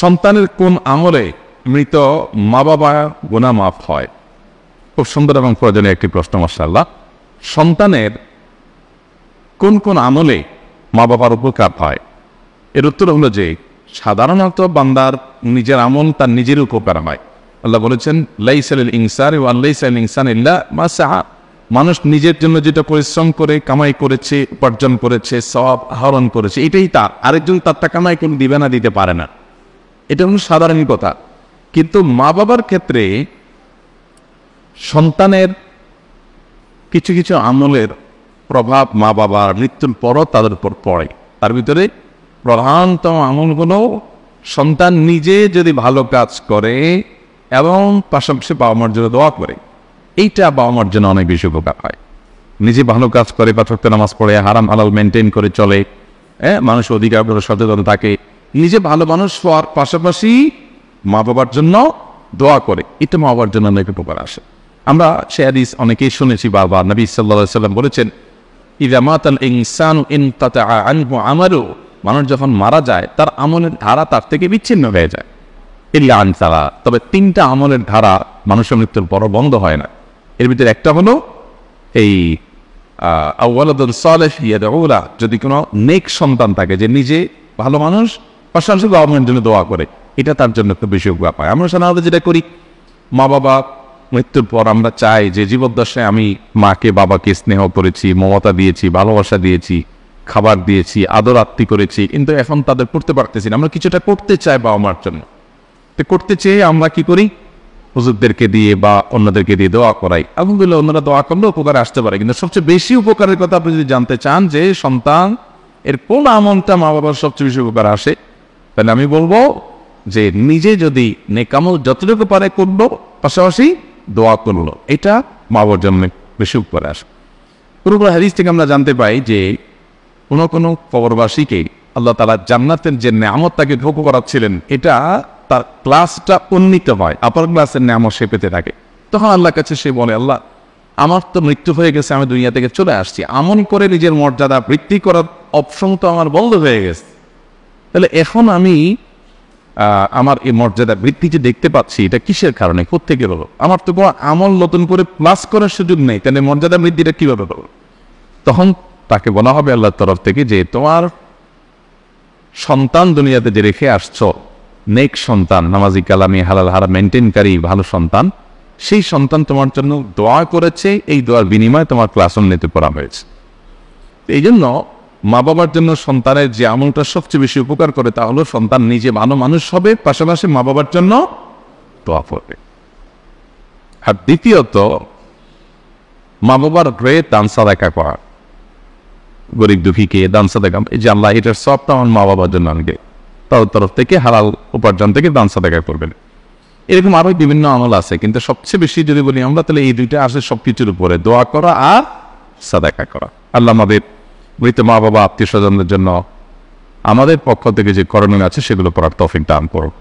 সন্তানের কোন আমলে মৃত মা বাবা গুনাহ মাফ হয়? খুব সুন্দর এবং প্রয়োজনীয় একটি প্রশ্ন মাশাআল্লাহ। সন্তানের কোন কোন আমলে মা বাবার উপকার হয়? এর উত্তর হলো যে সাধারণত বান্দার নিজের আমল তার নিজের উপকার হয়। আল্লাহ বলেছেন লাইসা লিল ইনসানি ওয়া লাইসা লিল ইনসানি ইল্লা মা সাআ। মানুষ নিজের জন্য যেটা পরিশ্রম করে কামাই করেছে, উপার্জন করেছে, সওয়াব আহরণ করেছে, এটাই তার। আরেকজন তারটা কামাই করে দিবে না, দিতে পারে না। এটা হলো সাধারণ কথা। কিন্তু মা বাবার ক্ষেত্রে সন্তানের কিছু কিছু আমলের প্রভাব মা বাবার মৃত্যুর পরও তাদের উপর পড়ে। তার ভিতরে প্রধানতম আমলগুলো সন্তান নিজে যদি ভালো কাজ করে এবং পাশাপাশি বাবা মার জন্য দোয়া করে, এইটা বাবা মার জন্য অনেক বেশি উপকার হয়। নিজে ভালো কাজ করে, পাঁচ ওয়াক্ত নামাজ পড়ে, হারাম হালাল মেনটেন করে চলে, মানুষ অধিকার সচেতন থাকে, নিজে ভালো মানুষ হওয়ার পাশাপাশি মা বাবার জন্য দোয়া করে, এটা মা বাবার জন্য অনেক উপকার আসে। আমরা সে হাদিস অনেকেই শুনেছি বারবার। নবী সাল্লাল্লাহু আলাইহি ওয়াসাল্লাম বলেছেন ইযা মাতাল ইনসানু ইনকাতাআ আনহু আমালু, মানুষ যখন মারা যায় তার আমলের ধারা তার থেকে বিচ্ছিন্ন হয়ে যায়। ইল্লা আন সালা, তবে তিনটা আমলের ধারা মানুষের মৃত্যুর পরও বন্ধ হয় না। এর ভিতরে একটা হলো এই আওয়ালাদুন সালেহ ইয়াদউ লা, যদি কোনো নেক সন্তান থাকে যে নিজে ভালো মানুষ পাশাপাশি বাবা মায়ের জন্য দোয়া করে, এটা তার জন্য একটু বেশি উপকার পায়। আমরা সাধারণত যেটা করি, মা বাবা মৃত্যুর পর আমরা চাই যে জীবদ্দশায় আমি মাকে বাবাকে স্নেহ করেছি, মমতা দিয়েছি, ভালোবাসা দিয়েছি, খাবার দিয়েছি, আদর আত্মি করেছি, কিন্তু এখন তাদের করতে পারতেছি না। আমরা কিছুটা করতে চাই বাবা মার জন্য, তো করতে চেয়ে আমরা কি করি, হুজুরদেরকে দিয়ে বা অন্যদেরকে দিয়ে দোয়া করাই। আলহামদুলিল্লাহ ওনারা দোয়া করলে উপকার আসতে পারে, কিন্তু সবচেয়ে বেশি উপকারের কথা আপনি যদি জানতে চান যে সন্তান এর কোন আমলটা মা বাবার সবচেয়ে বেশি উপকার আসে, তাহলে আমি বলবো যে নিজে যদি নেকামল যতটুকু পারে করলো, পাশাপাশি দোয়া করলো, এটা মা বাবার জন্য বেশি উপকার আসে। কোনো কোনো হাদিস থেকে আমরা জানতে পাই যে কোনো কোনো কবরবাসীকে আল্লাহ তাআলা জান্নাতের যে নেয়ামত তাকে ভোগ করাচ্ছিলেন, এটা তার ক্লাসটা উন্নীত হয়, আপার ক্লাসের নেয়ামত সে পেতে থাকে। তখন আল্লাহর কাছে সে বলে, আল্লাহ আমার তো মৃত্যু হয়ে গেছে, আমি দুনিয়া থেকে চলে আসছি, আমল করে নিজের মর্যাদা বৃদ্ধি করার অপশন তো আমার বন্ধ হয়ে গেছে, তাহলে এখন আমি আমার এই মর্যাদা বৃদ্ধি যে দেখতে পাচ্ছি, এটা কিসের কারণে, কোত্থেকে হলো? আমার তো কোনো আমল নতুন করে প্লাস করার সুযোগ নেই, তাহলে মর্যাদা বৃদ্ধিটা কিভাবে হলো? তখন তাকে বলা হবে আল্লাহর তরফ থেকে যে তোমার সন্তান দুনিয়াতে যে রেখে আসছো, নেক সন্তান, নামাজি কালামি হালাল হারাম মেনটেনকারী ভালো সন্তান, সেই সন্তান তোমার জন্য দোয়া করেছে, এই দোয়ার বিনিময়ে তোমার ক্লাস উন্নীত করা হয়েছে। এই জন্য মা বাবার জন্য সন্তানের যে আমলটা সবচেয়ে বেশি উপকার করে তা হলো সন্তান নিজে ভালো মানুষ হবে, পাশাপাশি মা বাবার জন্য দোয়া করবে। আর দ্বিতীয়ত মা বাবার হয়ে দান সাদাকা করা, গরিব দুঃখীকে দান সাদাকা, এই যে আল্লাহ এটার সবটা আমার মা বাবার জন্য আনবে, তার তরফ থেকে হালাল উপার্জন থেকে দান সাদাকা করবেন। এরকম আরো বিভিন্ন আমল আছে, কিন্তু সবচেয়ে বেশি যদি বলি আমরা, তাহলে এই দুইটা আসে সবকিছুর উপরে, দোয়া করা আর সাদাকা করা। আল্লাহ আমাদের মৃত মা বাবা আত্মীয় স্বজনদের জন্য আমাদের পক্ষ থেকে যে করণীয় আছে সেগুলো করার তৌফিক দান করুন।